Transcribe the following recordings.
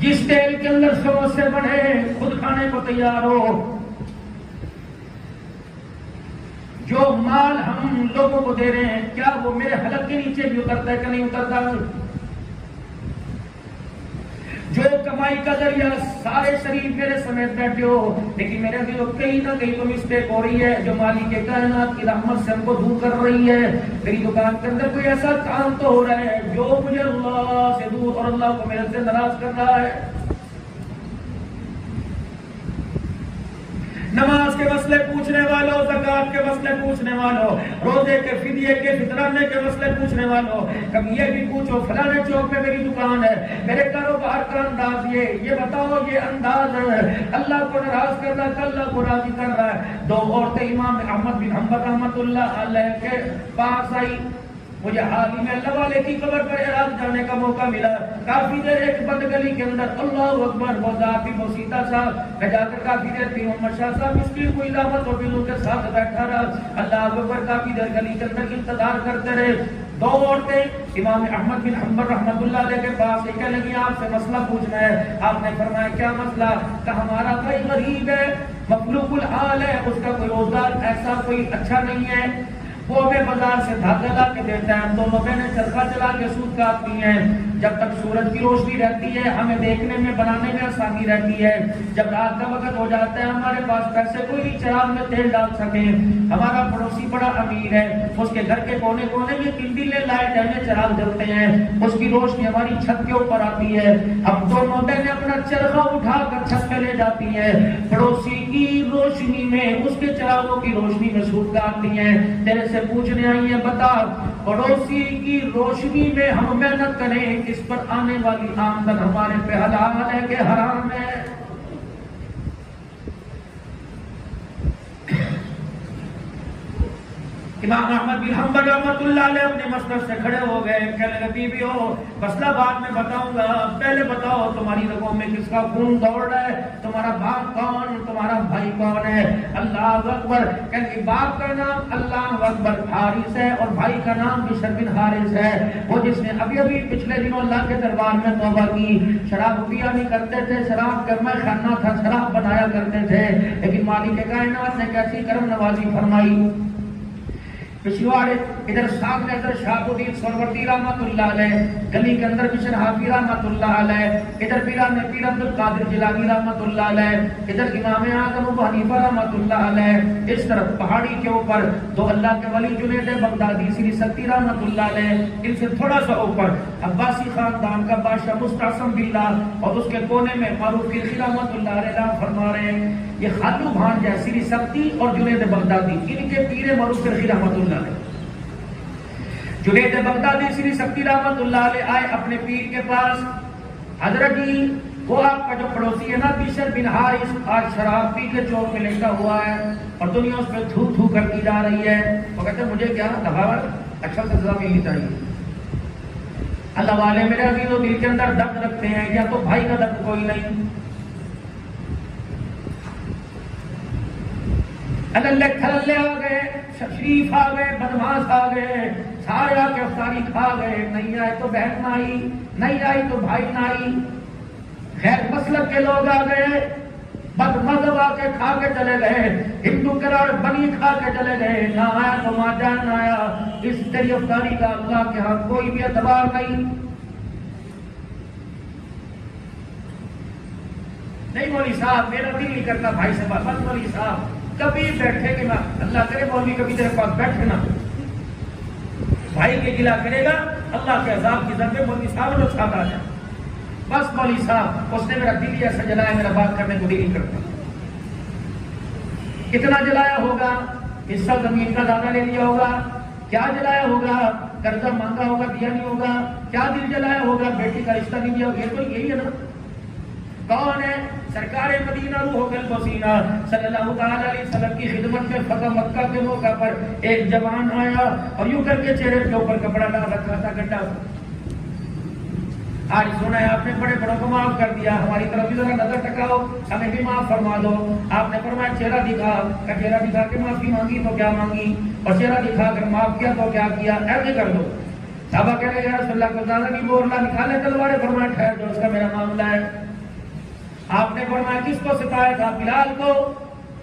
جس تیل کے اندر سموسے بنے خود کھانے کو تیار ہو، جو مال ہم لوگوں کو دے رہے ہیں کیا وہ میرے حلق کے نیچے بھی اترتا ہے کہ نہیں اترتا؟ جو کمائی کا ذریعہ سارے شریف میرے سمیت بیٹھے ہو، لیکن میرے دل کہیں نہ کہیں تو مسٹیک ہو رہی ہے جو مالک کائنات کی رحمت سے ہم کو دور کر رہی ہے۔ میری دکان کے اندر کوئی ایسا کام تو ہو رہا ہے جو مجھے اللہ سے دور اور اللہ کو میرے سے ناراض کر رہا ہے۔ نماز کے مسئلے پوچھنے والوں، زکات کے مسئلے پوچھنے والوں، روزے کے فدیے کے فطرانے کے مسئلے پوچھنے والوں، کبھی یہ بھی پوچھو فلانے چوک میں میری دکان ہے، میرے کاروبار کا انداز یہ بتاؤ یہ انداز اللہ کو ناراض کر رہا ہے کہ اللہ کو راضی کر رہا ہے؟ دو عورتیں امام احمد بن حنبل رحمۃ اللہ علیہ کے پاس آئی۔ مجھے حال ہی میں اللہ والے کی قبر پر عراق جانے کا موقع ملا۔ کافی دیر ایک بند گلی کے اندر اللہ اکبر وہ ذاتی موسیقہ صاحب میں جا کر کافی دیر پیر محمد شاہ صاحب مسکین کو علامت اور بلوں کے ساتھ بیٹھا رہا۔ اللہ اکبر کافی دیر گلی کے اندر انتظار کرتے رہے۔ دو عورتیں امام احمد بن حنبل رحمۃ اللہ علیہ کے پاس کہنے لگی آپ سے مسئلہ پوچھنا ہے۔ آپ نے فرمایا کیا مسئلہ؟ کہ ہمارا بھائی غریب ہے، مخلوق الحال ہے، اس کا کوئی روزگار ایسا کوئی اچھا نہیں ہے، وہ ہمیں بازار سے دھاگا لا کے دیتا ہے، ہم دونوں بہنیں چرخا چلا کے سود کاٹتی ہیں۔ جب تک سورج کی روشنی رہتی ہے ہمیں دیکھنے میں بنانے میں آسانی رہتی ہے، جب رات کا وقت ہو جاتا ہے ہمارے پاس پیسے کوئی نہیں چراغ میں تیل ڈال سکے۔ ہمارا پڑوسی بڑا امیر ہے، اس کے گھر کے کونے کونے میں کنڈیلیں لائٹ ہے، چراغ جلتے ہیں، اس کی روشنی ہماری چھت کے اوپر آتی ہے، ہم دونوں بہنیں اپنا چرخا اٹھا کر چھت پہ لے جاتی ہیں، پڑوسی کی روشنی میں اس کے چراغوں کی روشنی میں سود کاٹتی ہیں۔ تیرے سے پوچھنے آئی ہیں بتا پڑوسی کی روشنی میں ہم محنت کریں، اس پر آنے والی آمدن ہمارے پہ حلال ہے کہ حرام ہے؟ امام احمد بن حنبل رحمۃ اللہ علیہ اپنے مسند سے کھڑے ہو گئے، کہنے لگے بیوی ہو مسئلہ بعد میں بتاؤں گا، پہلے بتاؤ تمہاری رگوں میں کس کا خون دوڑ رہا ہے، تمہارا باپ کون، تمہارا بھائی کون ہے؟ اللہ اکبر۔ کہنے باپ کا نام اللہ اکبر حارث ہے اور بھائی کا نام بشر بن حارث ہے، وہ جس نے ابھی ابھی پچھلے دنوں اللہ کے دربار میں توبہ کی۔ شراب پیا نہیں کرتے تھے، شراب گرما خانہ تھا، شراب بنایا کرتے تھے، لیکن مالک کائنات نے کیسی کرم نوازی فرمائی۔ پچھواڑے ادھر سامنے ادھر شہاب الدین سہروردی رحمۃ اللہ علیہ، گلی کے اندر بشر حافظ رحمۃ اللہ علیہ، ادھر پیران پیر عبد القادر جیلانی رحمۃ اللہ علیہ، ادھر امام اعظم ابو حنیفہ رحمۃ اللہ علیہ، اس طرف پہاڑی کے اوپر دو اللہ کے ولی جنید بغدادی سری سکتی رحمۃ اللہ علیہ، ان سے تھوڑا سا اوپر عباسی خاندان کا بادشاہ مستعصم باللہ اور اس کے کونے میں معروف کرخی رحمۃ اللہ علیہ فرما رہے ہیں یہ خالو بھانج ہے سری سکتی اور جنید بغدادی، ان کے پیر معروف کرخی رحمۃ اللہ علیہ۔ جنید بغدادی سری سکتی رحمۃ اللہ علیہ آئے اپنے پیر کے پاس، حضرت جی وہ آپ کا جو پڑوسی ہے نا بشر بن حارث آج شراب پی کے چوک میں لیٹا ہوا ہے اور دنیا اس پہ تھو تھو کرتی جا رہی ہے، وہ کہتے ہیں مجھے کیا دفعہ اچھا سزا ملنی چاہیے۔ اللہ والے میرے عزیز و دل کے اندر درد رکھتے ہیں، یا تو بھائی کا درد کوئی نہیں، اللہ کھلے آ گئے، شریف آ گئے، بدماش آ گئے، سارے آ کے افطاری کھا گئے، نہیں آئے تو بہن نہ آئی، نہیں آئی تو بھائی نہ آئی، غیر مسلک کے لوگ آ گئے، بد مذہب آ کے کھا کے چلے گئے، ہندو قرار بنی کھا کے چلے گئے، نہ آیا تو ماں جان نہ آیا، اس تیری افطاری کا اللہ کے ہاں کوئی بھی اعتبار نہیں۔ نہیں مولوی صاحب میرا دل نہیں کرتا بھائی سے بات، بس مولوی صاحب کبھی بیٹھے گے نا، اللہ کرے مولوی کبھی تیرے پاس بیٹھے نا، بھائی کے گلا کرے گا اللہ کے عذاب کی ضربے مولوی صاحب لوگ ساتھ آ جائیں، بس مولوی صاحب اس نے میرا دل ہی ایسا جلایا میرا بات کرنے کو دل نہیں کرتا۔ کتنا جلایا ہوگا، حصہ زمین کا زیادہ لے لیا ہوگا، کیا جلایا ہوگا، قرضہ مانگا ہوگا دیا نہیں ہوگا، کیا دل جلایا ہوگا، بیٹی کا رشتہ نہیں دیا ہوگا، یہ تو یہی ہے نا۔ کون ہے؟ سرکار مدینہ روح قلب و سینہ صلی اللہ تعالی علیہ وسلم کی خدمت میں فتح مکہ کے موقع پر ایک جوان آیا اور یوں کر کے چہرے کے اوپر کپڑا ڈال رکھا تھا گڈھا، آج سنا ہے آپ نے بڑے بڑوں کو معاف کر دیا، ہماری طرف بھی ذرا نظر ٹکاؤ ہمیں بھی معاف فرما دو۔ آپ نے فرمایا چہرہ دکھا، چہرہ دکھا کے معافی مانگی تو کیا مانگی، اور چہرہ دکھا کر معاف کیا تو کیا کیا، ایسے کر دو۔ صحابہ کہہ رہے ہیں یا رسول اللہ کو زیادہ نہیں بولنا، نکالے تلواریں، فرمایا ٹھہر جو اس کا میرا معاملہ ہے۔ آپ نے فرمایا کس کو ستایا تھا؟ بلال کو،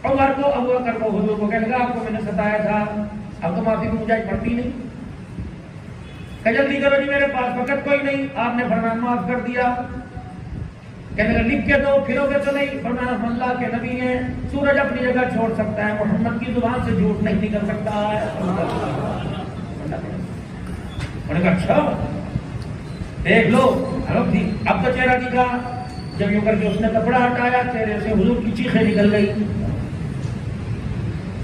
عمر کو، ابو بکر کو. حضور کو کہنے لگا آپ کو میں نے ستایا تھا، اب تو معافی کی گنجائش پڑتی نہیں کہ جلدی کرو جی میرے پاس وقت کوئی نہیں. آپ نے فرمایا معاف کر دیا. کہنے لگا لکھ کے دو، پھرو گے تو نہیں. فرمایا ہم اللہ کے نبی ہیں، سورج اپنی جگہ چھوڑ سکتا ہے، محمد کی زبان سے جھوٹ نہیں نکل سکتا ہے. انہوں نے کہا اچھا دیکھ لو. اب تو چہرہ دکھا. جب یوں کر کے اس نے کپڑا ہٹایا چہرے سے حضور کی چیخیں نکل گئی.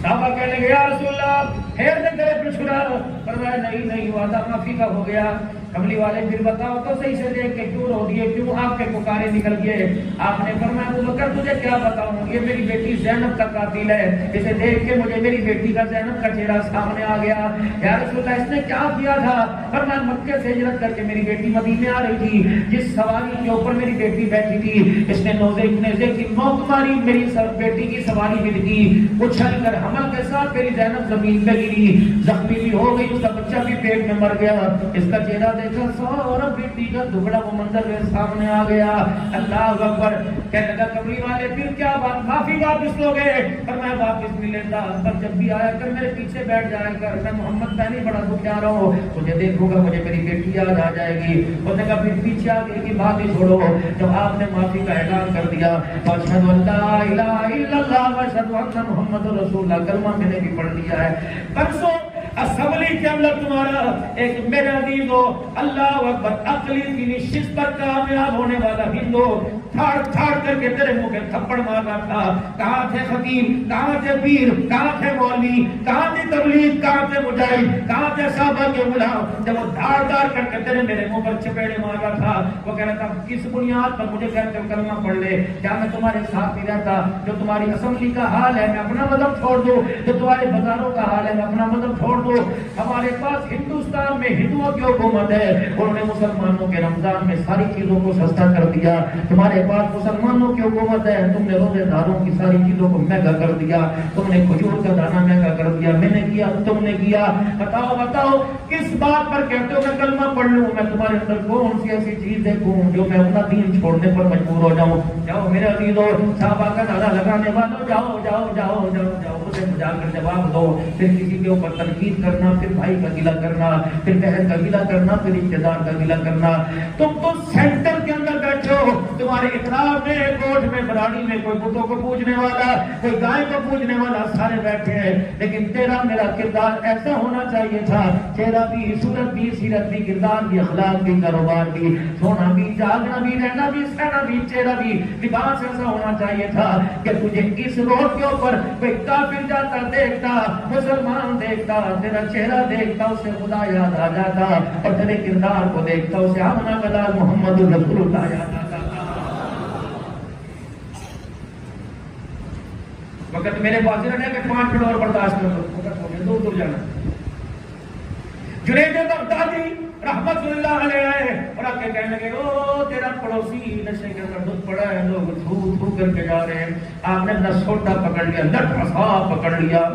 صحابہ کہنے لگے یا رسول اللہ پھر دے تیرے پر چھڑا. فرمایا نہیں وعدہ معافی کا ہو گیا. کملی والے پھر بتاؤ تو صحیح سے دیکھ کے کیوں رو دیے، کیوں آپ کے پکارے نکل گئے؟ آپ نے فرمایا ابو بکر تجھے کیا بتاؤں، یہ میری بیٹی زینب کا قاتل ہے، اسے دیکھ کے مجھے میری بیٹی کا زینب کا چہرہ سامنے آ گیا. یا رسول اللہ اس نے کیا کیا تھا؟ فرمایا مکے سے ہجرت کر کے میری بیٹی مدینے آ رہی تھی، جس سواری کے اوپر میری بیٹی بیٹھی تھی اس نے نیزے کی نوک ماری، میری بیٹی کی سواری مل گئی، اچھل کر حمل کے ساتھ میری زینب زمین پہ گری، زخمی بھی ہو گئی، اس کا بچہ بھی پیٹ میں مر گیا. اس کا چہرہ دیکھا سارا بیٹی کا دبلا وہ منظر میرے سامنے آ گیا. اللہ اکبر. کہنے لگا کملی والے پھر کیا بات، معافی واپس لو گے؟ پر میں واپس نہیں لیتا، پر جب بھی آیا کر میرے پیچھے بیٹھ جایا کر. میں محمد میں نہیں بڑا دکھا رہا ہوں، مجھے دیکھوں گا مجھے میری بیٹی یاد آ جائے گی. اس نے کہا پھر پیچھے آگے کی بات ہی چھوڑو. جب آپ نے معافی کا اعلان کر دیا اشہد ان لا الہ الا اللہ واشہد ان محمد رسول اللہ، کلمہ میں نے بھی پڑھ لیا ہے. پرسوں اسمبلی کے اندر تمہارا ایک میرے عزیز ہو اللہ اکبر عقلی کی نشست پر کامیاب ہونے والا ہندو تھاڑ تھاڑ کر کے تیرے منہ کے تھپڑ مارا تھا. کہاں تھے خطیب، کہاں تھے پیر، کہاں تھے مولوی، کہاں تھی تبلیغ، کہاں تھے مجاہد، کہاں تھے صحابہ کے غلام جب وہ دھاڑ دھاڑ کر کے تیرے میرے منہ پر چپیڑے مارا تھا؟ وہ کہہ رہا تھا کس بنیاد پر مجھے کہتے ہو کلمہ پڑھ لے؟ کیا میں تمہارے ساتھ نہیں رہتا؟ جو تمہاری اسمبلی کا حال ہے میں اپنا مذہب چھوڑ دوں؟ جو تمہارے بازاروں کا حال ہے میں اپنا مذہب چھوڑ دوں؟ ہمارے پاس ہندوستان میں ہندوؤں کی حکومت ہے، انہوں نے مسلمانوں کے رمضان میں ساری چیزوں کو سستا کر دیا. تمہارے پاس مسلمانوں کی حکومت ہے، تم نے روزے داروں کی ساری چیزوں کو مہنگا کر دیا، تم نے کھجور کا دانہ مہنگا کر دیا. میں نے کیا تم نے کیا؟ بتاؤ کس بات پر کہتے ہو میں کلمہ پڑھ لوں؟ میں تمہارے اندر کون سی ایسی چیز دیکھوں جو میں اپنا دین چھوڑنے پر مجبور ہو جاؤں؟ جاؤ میرے عزیزو، صحابہ کا نعرہ لگانے والوں جاؤ جاؤ جاؤ جاؤ جاؤ مجھے بجا کر جواب دو. پھر کسی کے اوپر تنقید کرنا، پھر بھائی کا گلہ کرنا، پھر بہن کا گلہ کرنا، پھر رشتے دار کا گلہ کرنا. تم تو سینٹر کے اندر بیٹھے ہو، تمہارے اطراف میں کوٹ میں براڑی میں کوئی بتوں کو پوجنے والا، کوئی گائے کو پوجنے والا سارے بیٹھے ہیں. لیکن تیرا میرا کردار ایسا ہونا چاہیے تھا، چہرہ بھی، صورت بھی، سیرت بھی، کردار بھی، اخلاق بھی، کاروبار بھی، سونا بھی، جاگنا بھی، رہنا بھی، سہنا بھی، چہرہ بھی، لباس ایسا ہونا چاہیے تھا کہ تجھے اس روڈ کے اوپر کوئی کافر جاتا دیکھتا، مسلمان دیکھتا، تیرا چہرہ دیکھتا اسے خدا یاد آ جاتا، اور تیرے کردار کو دیکھتا اسے آمنہ بلال محمد رسول اللہ یاد آتا. وقت میرے پاس رہنے کہ 5 منٹ اور برداشت کر لو، دور جانا. جنید بغدادی رحمت اللہ علیہ آئے اور آ کے کہنے لگے او تیرا پڑوسی نشے کے اندر دودھ پڑا ہے، لوگ تھو تھو کر کے جا رہے ہیں. آپ نے اپنا سوٹا پکڑ لیا، لٹ پھسا پکڑ لیا.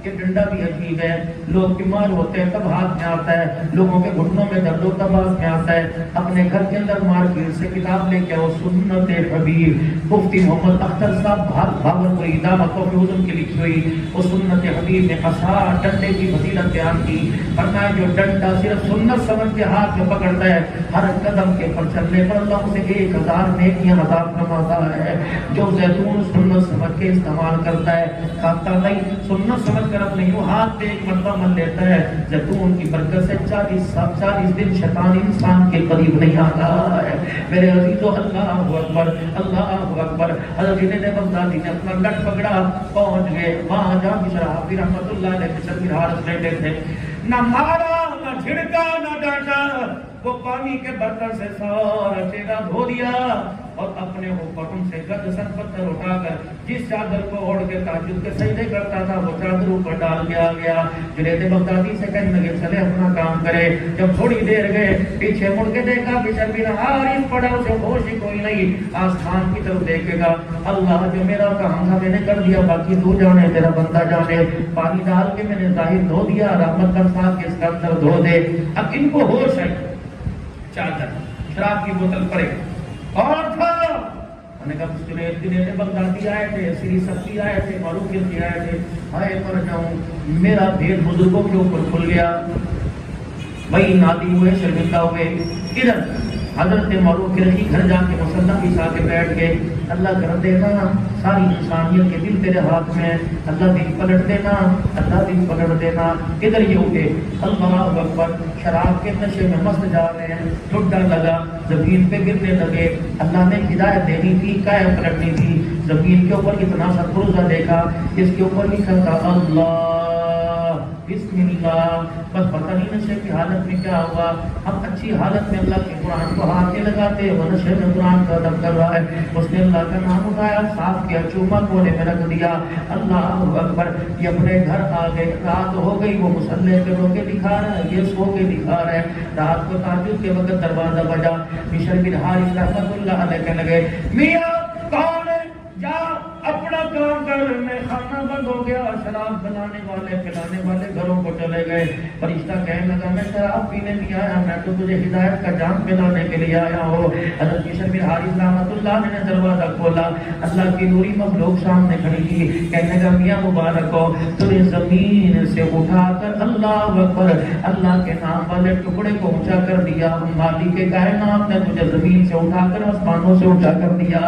کہ ڈنڈا بھی عجیب ہے، لوگ بیمار ہوتے ہیں تب ہاتھ میں آتا ہے، لوگوں کے گھٹنوں میں درد ہو تب ہاتھ میں آتا ہے. اپنے گھر کے اندر مارکیٹ سے کتاب لے کے آؤ، سنت حبیب مفتی محمد اختر صاحب بھاگلپوری دعوت و کی لکھی ہوئی اس سنت حبیب نے عصا ڈنڈے کی فضیلت بیان کی. فرمایا جو ڈنڈا صرف سنت سمجھ کے ہاتھ میں پکڑتا ہے، ہر قدم کے پر چلنے پر اللہ اسے 1000 نیکیاں عطا فرماتا ہے. جو زیتون سنت سمجھ کے استعمال کرتا ہے، کھاتا نہیں، سنت سمجھ اپنے یوں ہاتھ پہ ایک مرتبہ من لیتا ہے، زیتون کی برکت سے 40 دن شیطان انسان کے قریب نہیں آتا ہے. میرے عزیزو اللہ اکبر اللہ اکبر. حضرت جنید بغدادی نے اپنا لٹ پکڑا، پہنچ گئے وہاں جہاں بشرا رحمت اللہ علیہ بشر کی حالت بیٹھے تھے. نہ مارا نہ جھڑکا نہ ڈانٹا، وہ پانی کے برتن سے سارا چہرہ دھو دیا اور اپنے اوپر ان سے گد سر پتھر اٹھا کر جس چادر کو اوڑھ کے تہجد کے سجدے کرتا تھا وہ چادر اوپر ڈال کے آ گیا. جنید بغدادی سے کہنے لگے چلے اپنا کام کرے. جب تھوڑی دیر گئے پیچھے مڑ کے دیکھا بشر بن حارث پڑا، اسے ہوش ہی کوئی نہیں. آسمان کی طرف دیکھے گا، اللہ جو میرا کام تھا میں نے کر دیا، باقی تو جانے تیرا بندہ جانے. پانی ڈال کے میں نے ظاہر دھو دیا، رحمت کا ساتھ کے اس کا اندر دھو دے. اب ان کو ہوش ہے، چادر شراب کی بوتل پڑے اور تھا نے کہا جنید بغدادی آئے تھے، سری سبزی آئے تھے، معروف کی آئے تھے، ہائے مر جاؤں، میرا دل بزرگوں کے اوپر کھل گیا، وہی نادی ہوئے، شرمندہ ہوئے۔ ادھر حضرت معروف کے گھر جا کے مسلح بچھا کے بیٹھ کے اللہ کر دینا، ساری انسانیت کے دل تیرے ہاتھ میں، اللہ دل پلٹ دینا، اللہ دل پلٹ دینا۔ ادھر یہ اٹھے، اللہ اکبر، شراب کے نشے میں مست جا رہے ہیں، ٹھڈا لگا، زمین پہ گرنے لگے۔ اللہ نے ہدایت دینی تھی، قائم پلٹنی تھی۔ زمین کے اوپر اتنا سا پروزہ دیکھا، اس کے اوپر لکھا تھا اللہ بسم اللہ۔ بس پتہ نہیں نشے کی حالت میں کیا ہوا، ہم اچھی حالت میں اللہ کے قرآن کو ہاتھ نہیں لگاتے، وہ نشے میں قرآن کا ادب کر رہا ہے۔ اس نے اللہ کا نام اٹھایا، صاف کیا، چوما کونے میں رکھ دیا۔ اللہ اکبر، یہ اپنے گھر آ گئے، رات ہو گئی، وہ مصلے پہ رو کے دکھا رہا ہے، یہ سو کے دکھا رہا ہے۔ رات کو تہجد کے وقت دروازہ بجا، بشر بن حارث رحمۃ اللہ علیہ کہنے لگے، میاں کون ہے؟ جا اپنا کام کر، میں کھانا بند ہو گیا۔ شراب بنانے والے پلانے والے گھروں کو چلے گئے۔ فرشتہ کہنے لگا، میں شراب پینے نہیں آیا، میں تو تجھے ہدایت کا جام پلانے کے لیے آیا ہوں۔ حضرت بشر بن حارث رحمۃ اللہ نے دروازہ کھولا، اللہ کی نوری مخلوق سامنے کھڑی تھی۔ کہنے لگا، میاں مبارک ہو، تجھے زمین سے اٹھا کر اللہ اکبر اللہ کے نام والے ٹکڑے کو اونچا کر دیا۔ مالک کائنات نے تجھے زمین سے اٹھا کر آسمانوں سے اونچا کر دیا۔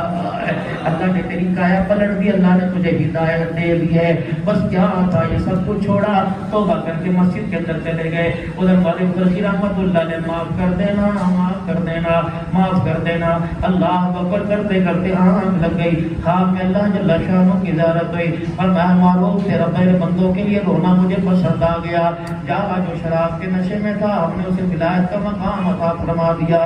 اللہ نے تیری کایا پلٹ دی، اللہ نے تجھے ہدایت دے دی ہے۔ بس کیا تھا، یہ سب کچھ چھوڑا، توبہ کر کے مسجد کے اندر چلے گئے۔ ادھر والے قرشی رحمۃ اللہ نے معاف کر دینا، معاف کر دینا، معاف کر دینا۔ اللہ اکبر کرتے کرتے آنکھ لگ گئی، خواب میں اللہ جل شانہ کی زیارت ہوئی، اور میں معروف تیرا غیر بندوں کے لیے رونا مجھے پسند آ گیا۔ جا جو شراب کے نشے میں تھا، ہم نے اسے ولایت کا مقام عطا فرما دیا۔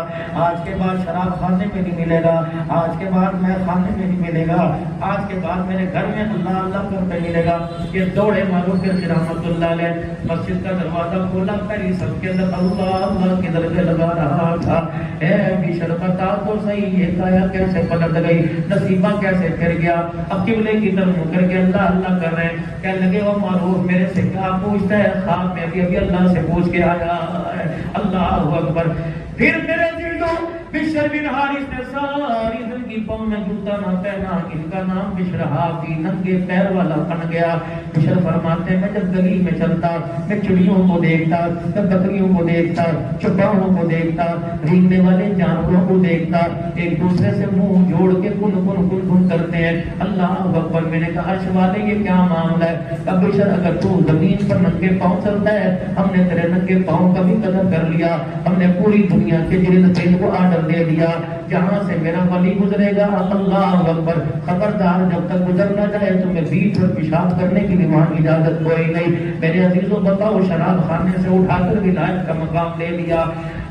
آج کے بعد شراب خانے میں نہیں ملے گا، آج کے بعد میں خانے میں نہیں ملے گا، آج کے بعد میرے گھر میں اللہ اللہ کرتے ملے گا۔ یہ دوڑے معروف رحمۃ اللہ علیہ، مسجد کا دروازہ کھولا، پہلی سب کے اندر اللہ اللہ کے درجے لگا رہا تھا۔ اے بشر بتا تو صحیح، یہ کایا کیسے پلٹ گئی، نصیبہ کیسے پھر گیا۔ اب قبلے کی طرف منہ کر کے اللہ اللہ کر رہے ہیں، کہنے لگے وہ معروف میرے سے کیا پوچھتا ہے، خواب میں ابھی اللہ سے پوچھ کے آیا ہے۔ اللہ اکبر۔ پھر میرے دلوں بشر بن حارث نے ساری زندگی پاؤں میں جوتا نہ پہنا، ان کا نام بشر حافی، ننگے پیر والا بن گیا۔ بشر فرماتے میں جب گلی میں چلتا، میں چڑیوں کو دیکھتا، میں بکریوں کو دیکھتا، چوپاؤں کو دیکھتا، رینگنے والے جانوروں کو دیکھتا، ایک دوسرے سے منہ جوڑ کے کن کن کن کن کرتے ہیں۔ اللہ اکبر۔ میں نے کہا عرش والے یہ کیا معاملہ ہے؟ اب بشر اگر تو زمین پر ننگے پاؤں چلتا ہے، ہم نے تیرے ننگے پاؤں کا بھی قدر کر لیا، ہم نے پوری دنیا کے جلد پہ کو آرڈر دے دیا، جہاں سے میرا ولی گزرے گا اللہ اکبر خبردار جب تک گزر نہ جائے تمہیں بیچ اور پیشاب کرنے کی بھی وہاں اجازت کوئی نہیں۔ میرے عزیزوں بتاؤ، شراب خانے سے اٹھا کر ولایت کا مقام لے لیا۔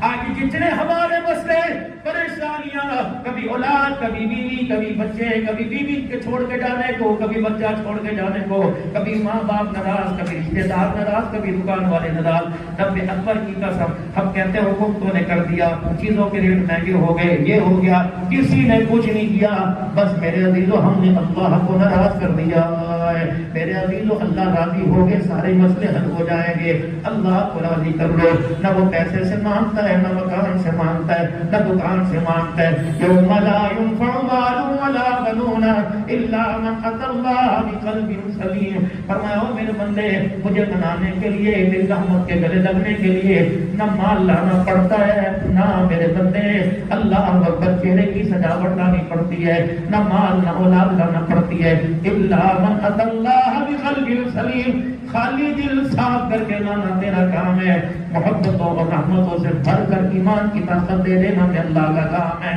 آج جتنے ہمارے مسئلے پریشانیاں، کبھی اولاد، کبھی بیوی، کبھی بچے، کبھی بیوی کے چھوڑ کے جانے کو، کبھی بچہ چھوڑ کے جانے کو، کبھی ماں باپ ناراض، کبھی رشتے دار ناراض، کبھی دکان والے ناراض۔ رب اکبر کی قسم، ہم کہتے ہیں حکومتوں نے کر دیا، چیزوں کے ریٹ مہنگے ہو گئے، یہ ہو گیا، کسی نے کچھ نہیں کیا، بس میرے عزیزو ہم نے اللہ کو ناراض کر دیا ہے۔ میرے عزیزو اللہ راضی ہو گئے، سارے مسئلے حل ہو جائیں گے۔ اللہ کو راضی کر لو، نہ وہ پیسے سے مانگتا ہے، نہ مکان سے مانگتا ہے، نہ دکان سے مانگتا ہے۔ یوم لا ينفع مال ولا بنون الا من اتى الله بقلب سلیم۔ فرمایا او میرے بندے، مجھے منانے کے لیے، میری رحمت کے گلے لگنے کے لیے نہ مال لانا پڑتا ہے، نہ میرے بندے اللہ اکبر چہرے کی سجاوٹ لانی پڑتی ہے، نہ مال نہ اولاد لانا پڑتی ہے۔ الا من اتى الله بقلب سلیم، خالی دل صاف کر کے لانا تیرا کام ہے۔ محبتوں اور رحمتوں سے بھر کر ایمان کی طاقت دے دینا میں اللہ کا کام ہے۔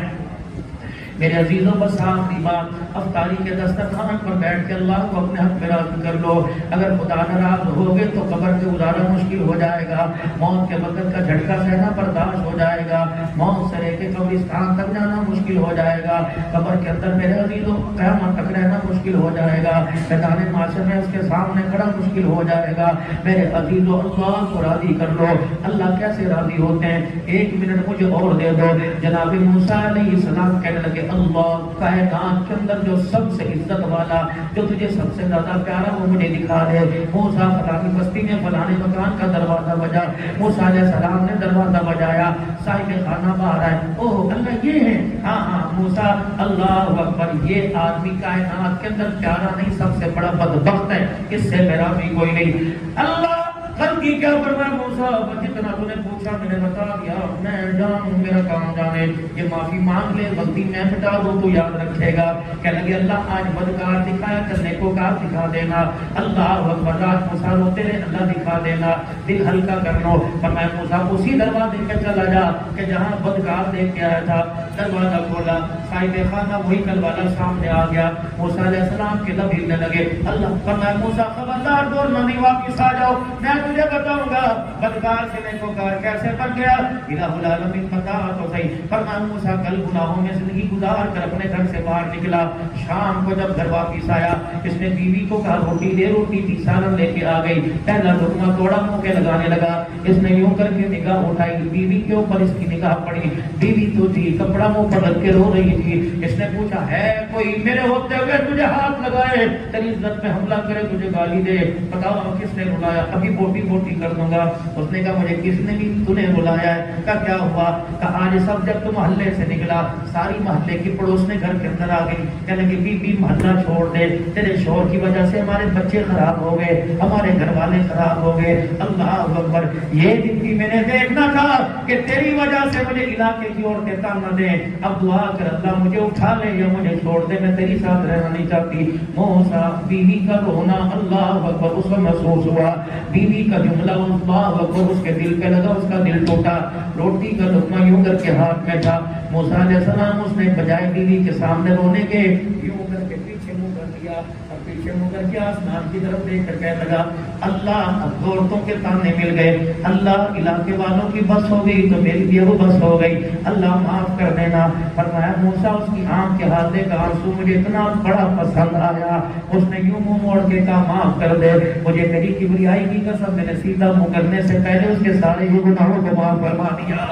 میرے عزیزوں بس آخری بات، افطاری کے دسترخوان پر بیٹھ کے اللہ کو اپنے حق میں راضی کر لو۔ اگر خدا ناراض ہوگے تو قبر سے گزارا مشکل ہو جائے گا، موت کے وقت کا جھٹکا سہنا برداشت ہو جائے گا، موت سے لے کے قبرستان تک جانا مشکل ہو جائے گا، قبر کے اندر میرے عزیزوں قیامت تک رہنا مشکل ہو جائے گا، میدان معاشر میں اس کے سامنے کھڑا مشکل ہو جائے گا۔ میرے عزیزوں اللہ کو راضی کر لو۔ اللہ کیسے راضی ہوتے ہیں؟ ایک منٹ مجھے اور دے دو۔ جناب موسیٰ علیہ السلام کہنے لگے اللہ کائنات کے اندر جو سب سے عزت والا، جو تجھے سب سے زیادہ پیارا، وہ مجھے دکھا دے۔ موسیٰ فلانی بستی میں فلانے مکان کا دروازہ بجا، موسیٰ علیہ السلام نے دروازہ بجایا، صاحب خانہ باہر آئے، اوہ اللہ یہ ہے، ہاں ہاں موسیٰ اللہ اکبر، یہ آدمی کائنات کے اندر پیارا نہیں سب سے بڑا بدبخت ہے، اس سے میرا بھی کوئی نہیں۔ اللہ غلطی کیا فرمایا موسیٰ جتنا تو نے پوچھا میں نے بتا دیا، میں جانوں میرا کام جانے، یہ معافی مانگ لے غلطی میں مٹا دوں تو یاد رکھے گا۔ کہنے لگے اللہ آج بدکار دکھایا کرنے کو کار دکھا دینا، اللہ اکبر، رات موسیٰ روتے رہے اللہ دکھا دینا، دل ہلکا کر لو۔ فرمایا موسیٰ اسی دروازے پہ چلا جا کہ جہاں بدکار دیکھ کے آیا تھا، دروازہ کھولا، صاحب خانہ وہی کل والا سامنے آ گیا، موسیٰ علیہ السلام کے لب ہلنے لگے۔ اللہ فرمایا موسیٰ خبردار دوڑنا نہیں، واپس آ جاؤ، میں تجھے بتاؤں گا بدکار سے نیکوکار کیسے بن گیا۔ الہ العالمین بتا تو صحیح۔ فرمایا موسیٰ کل گناہوں میں زندگی گزار کر اپنے گھر سے باہر نکلا، شام کو جب گھر واپس آیا اس نے بیوی کو کہا روٹی دے، روٹی دی، سالن لے کے آ گئی، پہلا لقمہ توڑا، منہ کے لگانے لگا، اس نے یوں کر کے نگاہ اٹھائی، بیوی کے اوپر اس کی نگاہ پڑی، بیوی تو تھی کپڑا منہ پر رکھ کے رو رہی تھی۔ اس نے پوچھا ہے کوئی میرے ہوتے ہوئے تجھے ہاتھ لگائے، تیری عزت میں حملہ کرے، تجھے گالی دے، بتاؤ کس نے رلایا، ابھی بوٹی بوٹی کر دوں گا۔ اس نے کہا مجھے کس نے بھی تمہیں بلایا ہے؟ کہا کیا ہوا؟ کہا آج سب جب تم محلے سے نکلا ساری محلے کی پڑوس نے گھر کے اندر آ گئی، کہنے لگی بی بی محلہ چھوڑ دے، تیرے شوہر کی وجہ سے ہمارے بچے خراب ہو گئے، ہمارے گھر والے خراب ہو گئے۔ اللہ اکبر، یہ دن بھی میں نے دیکھنا تھا کہ تیری وجہ سے مجھے علاقے کی عورتیں تانا دیں، اب دعا کر اللہ مجھے اٹھا لے یا مجھے چھوڑ دے، میں تیری ساتھ رہنا نہیں چاہتی۔ موسیٰ بیوی کا رونا اللہ اکبر اس کو محسوس ہوا، بیوی کا جملہ اللہ اکبر اس کے دل پہ لگا، اس کا دل ٹوٹا، روٹی کا لقمہ یوں کر کے ہاتھ میں تھا، موسیٰ علیہ السلام اس نے بجائے بیوی کے سامنے رونے کے یوں کر کے پیچھے منہ کر دیا اور پیچھے منہ کر کے آسمان کی طرف دیکھ کر کہنے لگا اللہ عورتوں کے تانے مل گئے، اللہ علاقے والوں کی بس ہو گئی تو میری بھی وہ بس ہو گئی، اللہ معاف کر دینا۔ فرمایا موسیٰ اس کی آنکھ کے ہاتھے کا آنسو مجھے اتنا بڑا پسند آیا، اس نے یوں منہ موڑ کے کہا معاف کر دے، مجھے تیری کبریائی کی قسم میں نے سیدھا منہ کرنے سے پہلے اس کے سارے ہی گناہوں کو معاف فرما دیا۔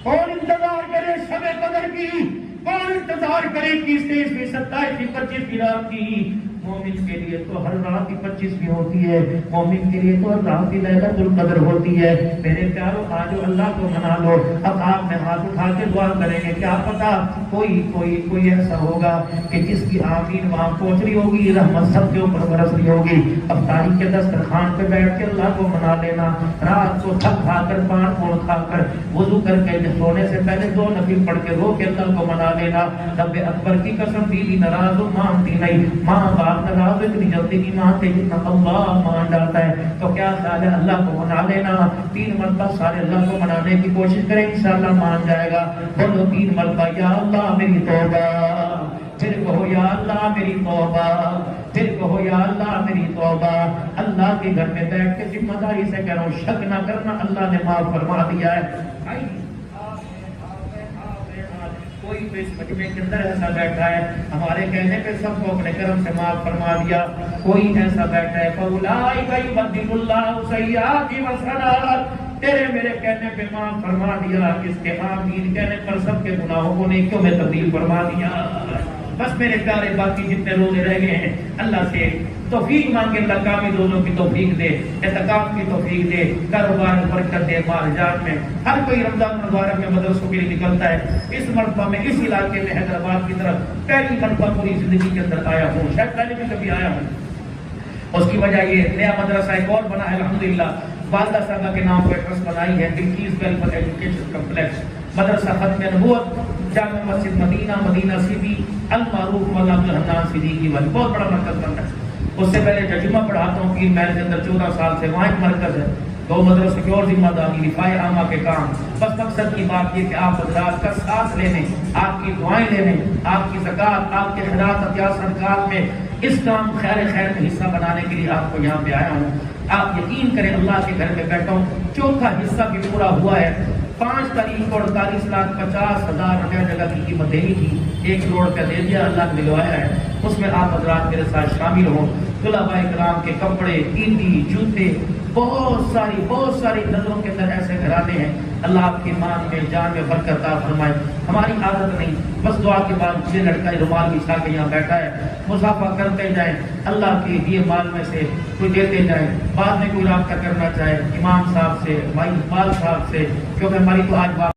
کون انتظار کرے شب قدر کی، کون انتظار کرے 21 27 25 رات کی؟ مومن کے لیے تو ہر رات 25 ہوتی ہے، مومن کے لیے تو ہر رات لیلۃ القدر ہوتی ہے۔ میرے پیارو آجو اللہ کو منا لو۔ اب آپ میں ہاتھ اٹھا کے دعا کریں گے، کیا پتا کوئی ایسا ہوگا کہ جس کی آمین وہاں پہنچ رہی ہوگی، رحمت سب کے اوپر برس رہی ہوگی۔ افطاری کے دسترخوان پہ بیٹھ کے اللہ کو منا لینا، رات کو تھک کھا کر پان پھوڑ کھا کر وضو کر کے سونے سے پہلے 2 نفل پڑھ کے رو کے اللہ کو منا لینا۔ رب اکبر کی قسم بیوی ناراض ہو مانتی نہیں، ماں باپ ناراض اتنی جلدی نہیں مانتے جتنا اللہ مان جاتا ہے، تو کیا خیال ہے اللہ کو منا لینا۔ 3 مرتبہ سارے اللہ کو منانے کی کوشش کریں، انشاءاللہ مان جائے گا۔ بولو 3 مرتبہ یا اللہ میری توبہ، پھر کہو یا اللہ میری توبہ، پھر کہو یا اللہ میری توبہ۔ اللہ کے گھر میں بیٹھ کے ذمہ داری سے کہہ رہا ہوں، شک نہ کرنا اللہ نے معاف فرما دیا ہے۔ کوئی تو اس مجمع کے اندر ایسا بیٹھا ہے ہمارے کہنے پہ سب کو اپنے کرم سے معاف فرما دیا، کوئی ایسا بیٹھا ہے فَأُولَٰئِکَ يُبَدِّلُ اللَّهُ سَیِّئَاتِهِمْ حَسَنَاتٍ، تیرے میرے کہنے پہ معاف فرما دیا، اس کے آمین کہنے پر سب کے گناہوں کو نیکیوں میں تبدیل فرما دیا۔ بس میرے پیارے باقی جتنے روزے رہ گئے ہیں اللہ سے توفیق مانگے، اللہ کامل روزوں کی توفیق دے، اعتکاف کی توفیق دے، کاروبار میں برکت دے، مال جان میں۔ ہر کوئی رمضان مبارک میں مدرسوں کے لیے نکلتا ہے، اس مرتبہ میں اس علاقے میں حیدرآباد کی طرف پہلی مرتبہ پوری زندگی کے اندر آیا ہوں، شاید پہلے بھی کبھی آیا ہوں۔ اس کی وجہ یہ نیا مدرسہ ایک اور بنا ہے الحمدللہ، والدہ صاحبہ کے نام پر ٹرسٹ بنائی ہے، بلقیس ویلفیئر ایجوکیشن کمپلیکس، مدرسہ ختم نبوت، جامع مسجد مدینہ، مدینہ سٹی، المعروف مولانا عبدالحنان صدیقی والی، بہت بڑا مرکز بنتا ہے۔ اس سے پہلے ججمہ پڑھاتا ہوں 3 محل کے اندر 14 سال سے، وہاں ایک مرکز ہے، 2 مدرسے کی اور ذمہ داری، رفاع عامہ کے کام۔ بس مقصد کی بات یہ کہ آپ حضرات کا ساتھ لینے، آپ کی دعائیں لینے، آپ کی زکوٰۃ، آپ کے خیرات عطیات صدقات میں اس کام خیر میں حصہ بنانے کے لیے آپ کو یہاں پہ آیا ہوں۔ آپ یقین کریں اللہ کے گھر میں بیٹھا ہوں، چوتھا حصہ بھی پورا ہوا ہے۔ 5 تاریخ کو 48,50,000 روپیہ جگہ کی قیمت دینی تھی، 1 کروڑ روپیہ دے دیا، اللہ نے دلوایا ہے۔ اس میں آپ حضرات میرے ساتھ شامل ہوں۔ طلباء کرام کے کپڑے، اینٹی، جوتے، بہت ساری نظروں کے اندر ایسے گھرانے ہیں. اللہ آپ کی مان میں، جان میں برکت عطا فرمائے. ہماری عادت نہیں، بس دعا کے بعد یہ لڑکا رومال بچھا کے یہاں بیٹھا ہے، مصافحہ کرتے جائیں، اللہ کے دیے مال میں سے کوئی دیتے جائیں. بعد میں کوئی رابطہ کرنا چاہے امام صاحب سے، بھائی اقبال صاحب سے، کیونکہ ہماری تو آج بات